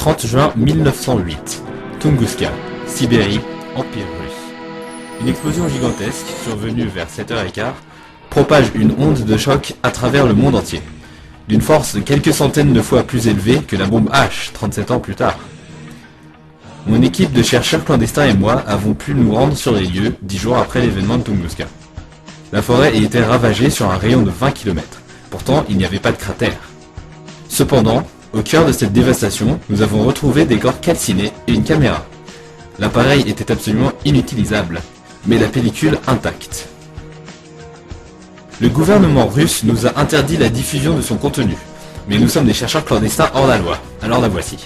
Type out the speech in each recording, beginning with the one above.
30 juin 1908. Tunguska, Sibérie, Empire russe. Une explosion gigantesque, survenue vers 7h15, propage une onde de choc à travers le monde entier, d'une force de quelques centaines de fois plus élevée que la bombe H 37 ans plus tard. Mon équipe de chercheurs clandestins et moi avons pu nous rendre sur les lieux 10 jours après l'événement de Tunguska. La forêt était ravagée sur un rayon de 20 km. Pourtant, il n'y avait pas de cratère. Cependant, au cœur de cette dévastation, nous avons retrouvé des corps calcinés et une caméra. L'appareil était absolument inutilisable, mais la pellicule intacte. Le gouvernement russe nous a interdit la diffusion de son contenu, mais nous sommes des chercheurs clandestins hors la loi, alors la voici.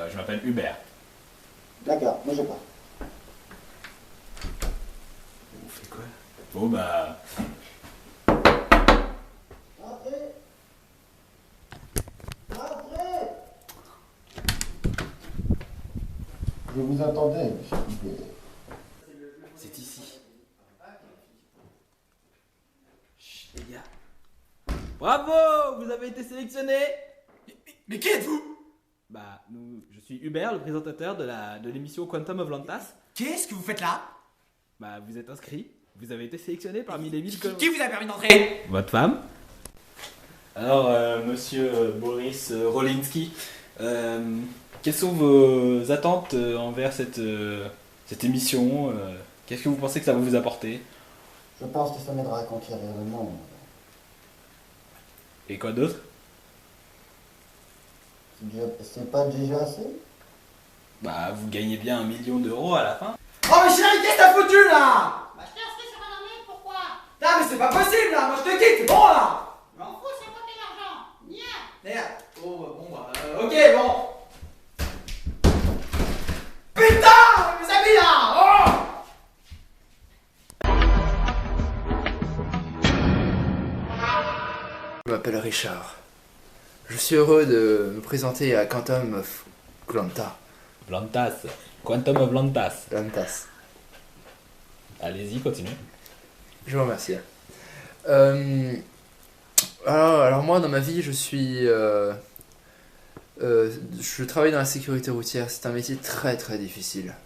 Je m'appelle Hubert. D'accord, moi j'ai pas. Vous faites quoi? Bon bah... Entrez. Entrez. Je vous attendais, monsieur Hubert. C'est ici. Chut, les gars. Bravo! Vous avez été sélectionné! Mais qui êtes-vous? Bah, je suis Hubert, le présentateur de l'émission Quantum of Lantas. Qu'est-ce que vous faites là? Bah, vous êtes inscrit. Vous avez été sélectionné parmi les 1000 Qui vous a permis d'entrer? Votre femme. Alors, monsieur Boris Rolinski, quelles sont vos attentes envers cette émission? Qu'est-ce que vous pensez que ça va vous apporter? Je pense que ça m'aidera à conquérir le monde. Et quoi d'autre? C'est pas déjà assez? Bah, vous gagnez bien 1 million d'euros à la fin. Oh mais chérie, qu'est-ce que t'as foutu là? Bah je t'ai inscrit sur un année, pourquoi? Ah mais c'est pas possible là, moi je te quitte, c'est bon là. Je m'en fous, c'est voter l'argent. Nia. Merde. Oh bon bah ok bon. Putain, mes amis là. Oh. Je m'appelle Richard. Je suis heureux de me présenter à Quantum of Klanta. Lantas. Quantum of Lantas. Lantas. Allez-y, continuez. Je vous remercie. Alors moi, dans ma vie, je travaille dans la sécurité routière. C'est un métier très très difficile.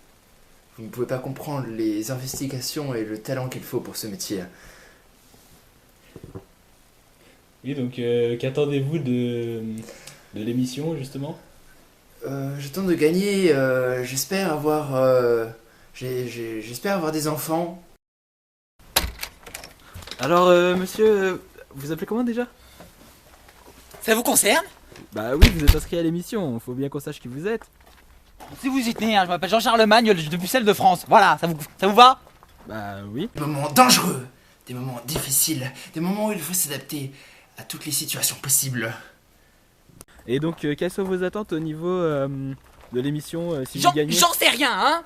Vous ne pouvez pas comprendre les investigations et le talent qu'il faut pour ce métier. Oui, donc qu'attendez-vous de l'émission, justement? J'attends de gagner. J'espère avoir des enfants. Alors, monsieur, vous appelez comment déjà? Ça vous concerne? Bah oui, vous êtes inscrit à l'émission, faut bien qu'on sache qui vous êtes. Si vous y tenez, hein, je m'appelle Jean-Charles Magne depuis celle de France. Voilà, ça vous va? Bah oui. Des moments dangereux, des moments difficiles, des moments où il faut s'adapter à toutes les situations possibles. Et donc, quelles sont vos attentes au niveau de l'émission si vous gagnez? J'en sais rien, hein.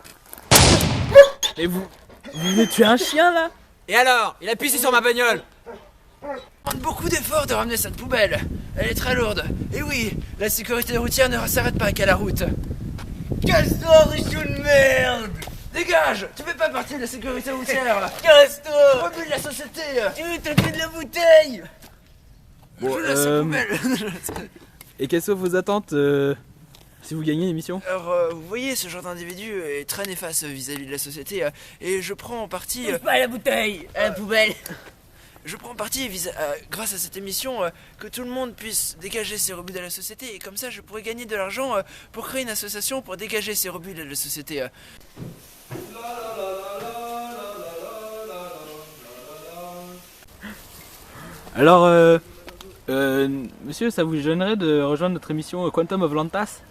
Et vous venez tuer un chien là? Et alors? Il a pissé sur ma bagnole. Ça demande beaucoup d'efforts de ramener cette poubelle. Elle est très lourde. Et oui, la sécurité routière ne s'arrête pas qu'à la route. Casse-toi, richou de merde! Dégage! Tu fais pas partie de la sécurité routière! Casse-toi! Rebut de la société! T'as fait de la bouteille! Bon, Je laisse la poubelle! Et quelles sont vos attentes si vous gagnez l'émission? Alors, vous voyez, ce genre d'individu est très néfaste vis-à-vis de la société, et je prends en partie... Pas la bouteille, à la poubelle. Je prends en partie, grâce à cette émission, que tout le monde puisse dégager ses rebuts de la société, et comme ça, je pourrais gagner de l'argent pour créer une association pour dégager ses rebuts de la société. Alors, monsieur, ça vous gênerait de rejoindre notre émission Quantum of Lantas?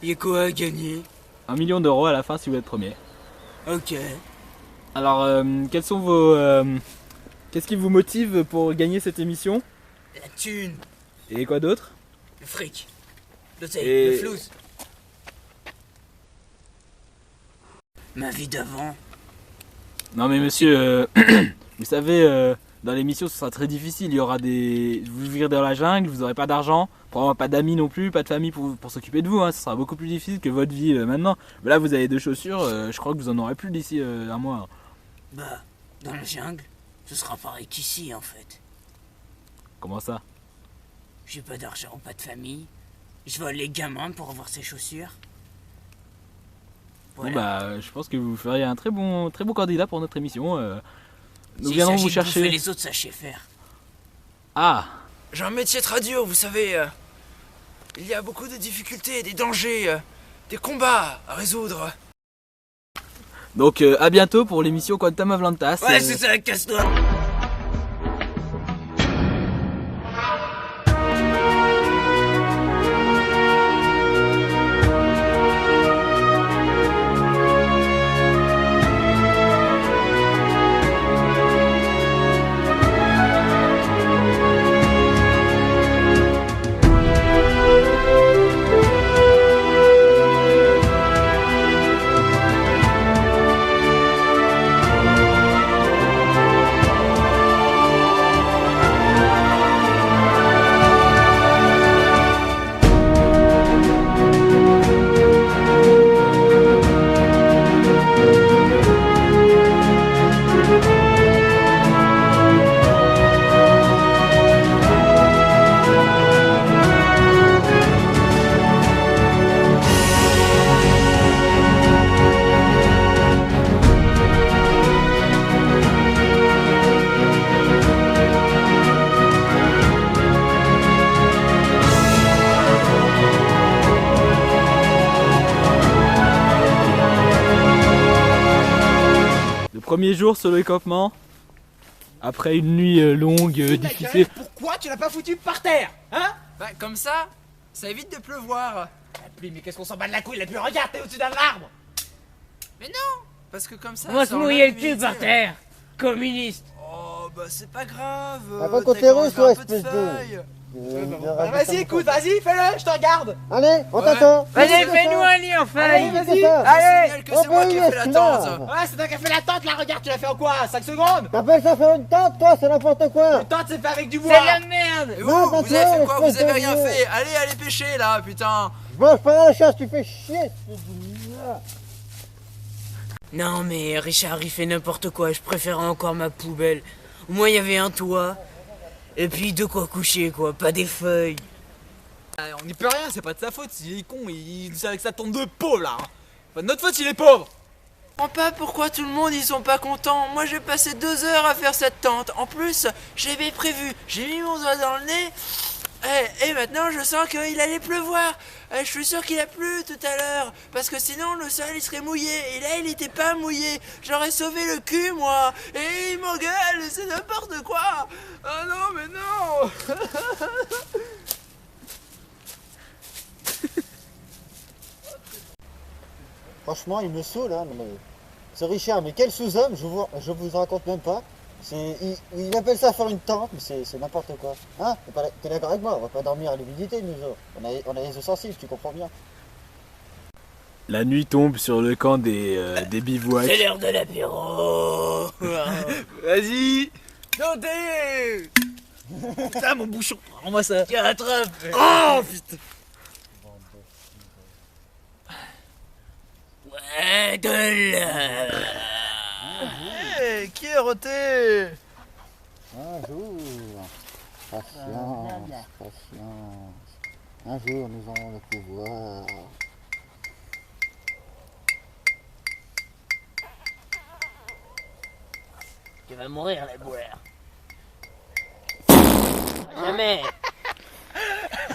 Il y a quoi à gagner? 1 million d'euros à la fin si vous êtes premier. Ok. Alors, quels sont vos... qu'est-ce qui vous motive pour gagner cette émission? La thune, Et quoi d'autre? le fric, Et- le flouze. Ma vie d'avant. Non mais monsieur, vous savez, dans l'émission ce sera très difficile, il y aura des... Vous vivrez dans la jungle, vous n'aurez pas d'argent, probablement pas d'amis non plus, pas de famille pour s'occuper de vous, hein. Ce sera beaucoup plus difficile que votre vie maintenant. Mais là vous avez 2 chaussures, je crois que vous en aurez plus d'ici un mois. Bah, dans la jungle, ce sera pareil qu'ici en fait. Comment ça? J'ai pas d'argent, pas de famille. Je vole les gamins pour avoir ces chaussures. Voilà. Bon bah je pense que vous feriez un très bon candidat pour notre émission. Nous S'il viendrons s'agit vous de chercher. bouffer les autres, sachez faire. Ah, J'ai un métier très dur, vous savez. Il y a beaucoup de difficultés, des dangers, des combats à résoudre. donc à bientôt pour l'émission Quantum of Lantas. Ouais, c'est ça, casse-toi. Premier jour sur le campement, après une nuit longue, difficile. Pourquoi tu l'as pas foutu par terre? Hein? Bah, comme ça évite de pleuvoir. La pluie, mais qu'est-ce qu'on s'en bat de la couille? La pluie, regarde, t'es au-dessus d'un arbre! Mais non, parce que comme ça. On va ça se mouiller le enlève cul l'humidité. par terre. Communiste. Oh, bah c'est pas grave. Ah, pas t'as quand t'es qu'à russe, enlever un toi, peu de espèce de- feuilles. Vas-y, écoute, vas-y, fais-le, je te regarde! Allez, on Ouais. t'attend. Vas-y, Qu'est-ce que fais-nous ça un lit en Allez, feuille. vas-y! ça Allez! Signale que Oh, c'est moi bah qui oui, ai fait la excuse-moi. tente. Ouais, c'est toi qui as fait la tente là, regarde, tu l'as fait en quoi? 5 secondes? T'appelles ça faire une tente, toi, c'est n'importe quoi. Une tente, c'est fait avec du C'est bois! de la merde. Et Non, vous pas avez toi, fait quoi? espèce Vous avez de rien vieux. fait. Allez pêcher là, putain. Je mange pas la chasse, tu fais chier. Non mais Richard il fait n'importe quoi, je préfère encore ma poubelle. Au moins il y avait un toit. Et puis de quoi coucher quoi, pas des feuilles. On n'y peut rien, c'est pas de sa faute, il est con, il est avec sa tente de pauvre là! Pas de notre faute, il est pauvre! Je comprends pas pourquoi tout le monde ils sont pas contents. Moi j'ai passé 2 heures à faire cette tente. En plus, j'avais prévu, j'ai mis mon doigt dans le nez. Et maintenant je sens qu'il allait pleuvoir. Je suis sûr qu'il a plu tout à l'heure. Parce que sinon le sol il serait mouillé. Et là il était pas mouillé. J'aurais sauvé le cul moi. Et il m'engueule, c'est n'importe quoi. Oh non mais non. Franchement, il me saoule, hein. Mais... Ce Richard, mais quel sous-homme, je vous raconte même pas. Il appelle ça faire une tente, mais c'est n'importe quoi. Hein? T'es d'accord avec moi? On va pas dormir à l'humidité, nous autres. On a les os sensibles, tu comprends bien. La nuit tombe sur le camp des C'est bivouacs. l'heure de l'apéro. Vas-y! Tentez! Putain, mon bouchon, rends-moi ça! Tiens, attrape. Oh putain! Ouais, de là. Hey, qui est roté? Un jour, patience, patience. Un jour, nous aurons le pouvoir. Tu vas mourir la boulère. Jamais.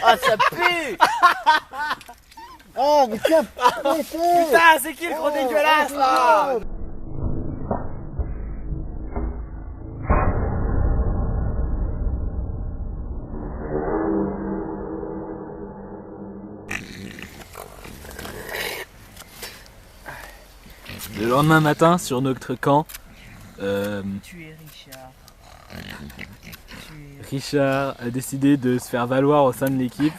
Ah ça pue. Ah, mais tiens, Putain, c'est qui le gros dégueulasse là? Le lendemain matin, sur notre camp, Tu es Richard. Richard a décidé de se faire valoir au sein de l'équipe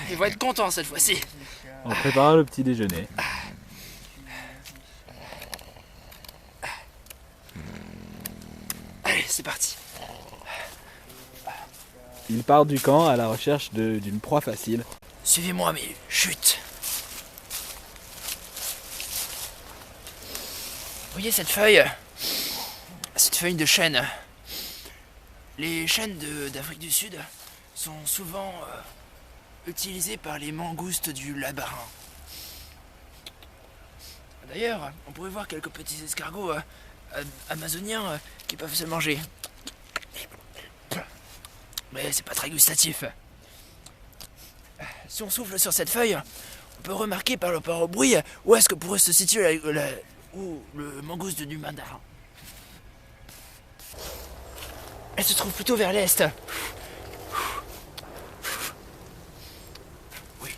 Il va être content cette fois-ci. en préparant le petit déjeuner. Allez, c'est parti. Il partent du camp à la recherche d'une proie facile. Suivez-moi, mais chut. Vous voyez cette feuille? Cette feuille de chêne. Les chênes d'Afrique du Sud sont souvent utilisés par les mangoustes du labarin. D'ailleurs, on pourrait voir quelques petits escargots amazoniens qui peuvent se manger. Mais c'est pas très gustatif. Si on souffle sur cette feuille, on peut remarquer par rapport au bruit où est-ce que pourrait se situer le mangouste du mandarin. Elle se trouve plutôt vers l'est. Oui.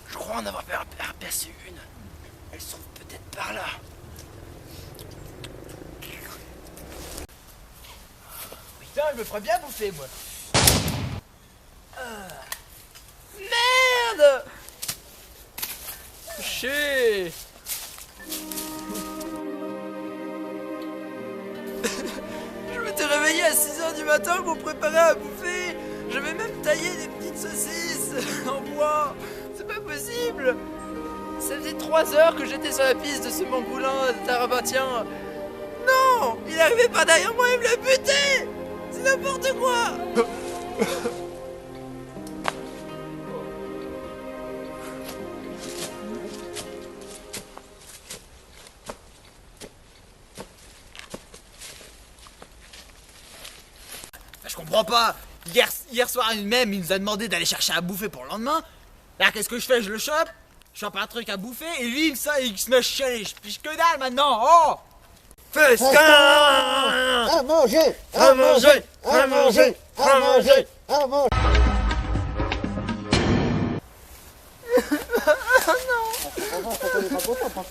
Je crois en avoir aperçu une. Elles sont peut-être par là. Putain, je me ferais bien bouffer, moi. Merde! Chier. Je m'étais réveillé à 6h du matin pour préparer à bouffer. J'avais même taillé des petites saucisses en bois. C'est pas possible. Ça faisait 3 heures que j'étais sur la piste de ce mangoulin tarabatien. Non! Il est arrivé par derrière moi et me l'a buté! C'est n'importe quoi! Je comprends pas. Hier soir même, il nous a demandé d'aller chercher à bouffer pour le lendemain. Là, qu'est-ce que je fais? Je le chope, je chope un truc à bouffer et lui, il se met chialer. Je piche que dalle maintenant. Oh! Festin! À manger! À manger! À manger! À manger! À manger!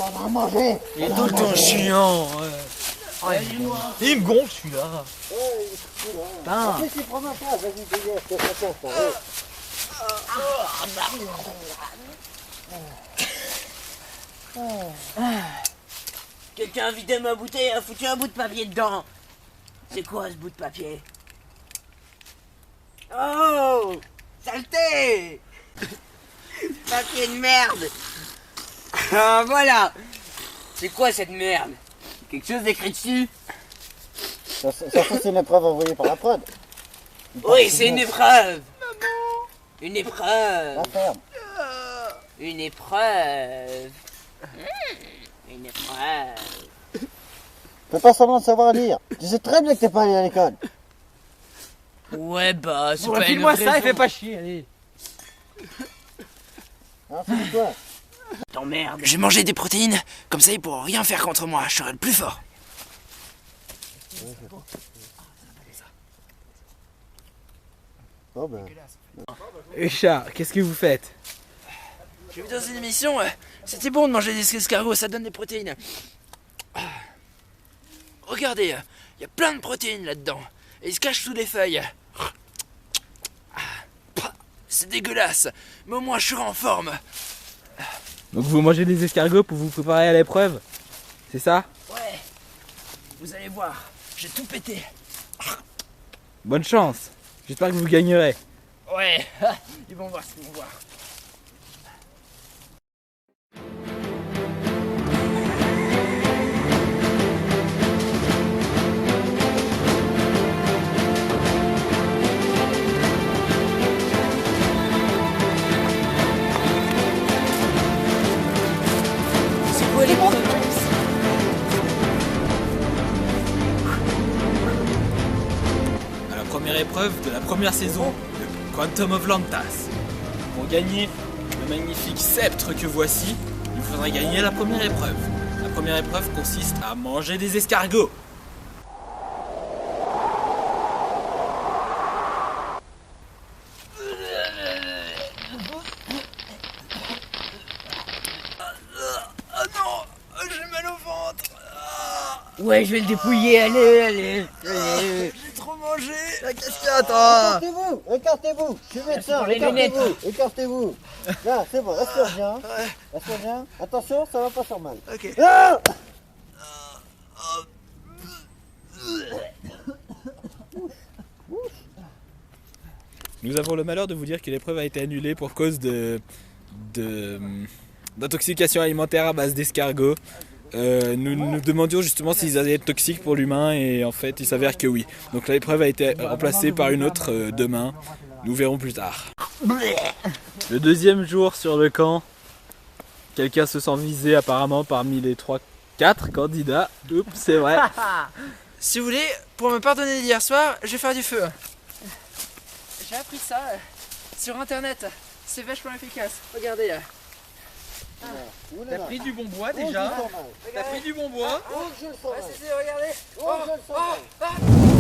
À manger! Il est tout le temps chiant. Il me gonfle celui-là. En plus, il prend ma place, vas-y, dégage, je te fais ça. Quelqu'un a vidé ma bouteille et a foutu un bout de papier dedans. C'est quoi ce bout de papier? Oh! Saleté! Papier de merde! Ah voilà! C'est quoi cette merde? Quelque chose d'écrit dessus? Ça, c'est une épreuve envoyée par la prod. Oui, c'est une épreuve! Une épreuve! La ferme. Une épreuve! Une épreuve! Fais pas semblant de savoir lire. Tu sais très bien que t'es pas allé à l'école. Ouais bah, c'est pas une File-moi vraie ça et raison. fais pas chier, allez. Hein, c'est quoi? T'emmerdes! J'ai mangé des protéines, comme ça ils pourront rien faire contre moi, je serai le plus fort. Oh ben. Richard, qu'est-ce que vous faites? J'ai vu dans une émission, c'était bon de manger des escargots, ça donne des protéines. Regardez, il y a plein de protéines là-dedans, et ils se cachent sous des feuilles. C'est dégueulasse, mais au moins je serai en forme. Donc vous mangez des escargots pour vous préparer à l'épreuve? C'est ça? Ouais, vous allez voir, j'ai tout pété. Bonne chance. J'espère que vous gagnerez. Ouais, ils vont voir ce qu'ils vont voir. C'est quoi l'épreuve? À la première épreuve de la première saison de Quantum of Lantas. Pour gagner le magnifique sceptre que voici, il faudra gagner la première épreuve. La première épreuve consiste à manger des escargots. Ah non, j'ai mal au ventre. Ouais, je vais le dépouiller, allez! J'ai trop mangé. Qu'est-ce qu'il y a, toi? Écartez-vous! Écartez-vous! Je suis médecin, pour les lunettes. écartez-vous! Écartez-vous! Là, c'est bon, respire bien. Respire bien. Attention, ça va pas faire mal. Ok. Ah Nous avons le malheur de vous dire que l'épreuve a été annulée pour cause d'intoxication alimentaire à base d'escargots. Nous nous demandions justement s'ils allaient être toxiques pour l'humain et en fait il s'avère que oui. Donc l'épreuve a été remplacée par une autre demain. Nous verrons plus tard. Le deuxième jour sur le camp, quelqu'un se sent visé apparemment parmi les 4 candidats. Oups, c'est vrai. Si vous voulez, pour me pardonner d'hier soir, je vais faire du feu. J'ai appris ça sur internet. C'est vachement efficace. Regardez là. T'as pris du bon bois Oh, je le déjà? sens mal. T'as pris du bon bois? Oh, je le sens mal. Regardez. Oh, je le sens mal.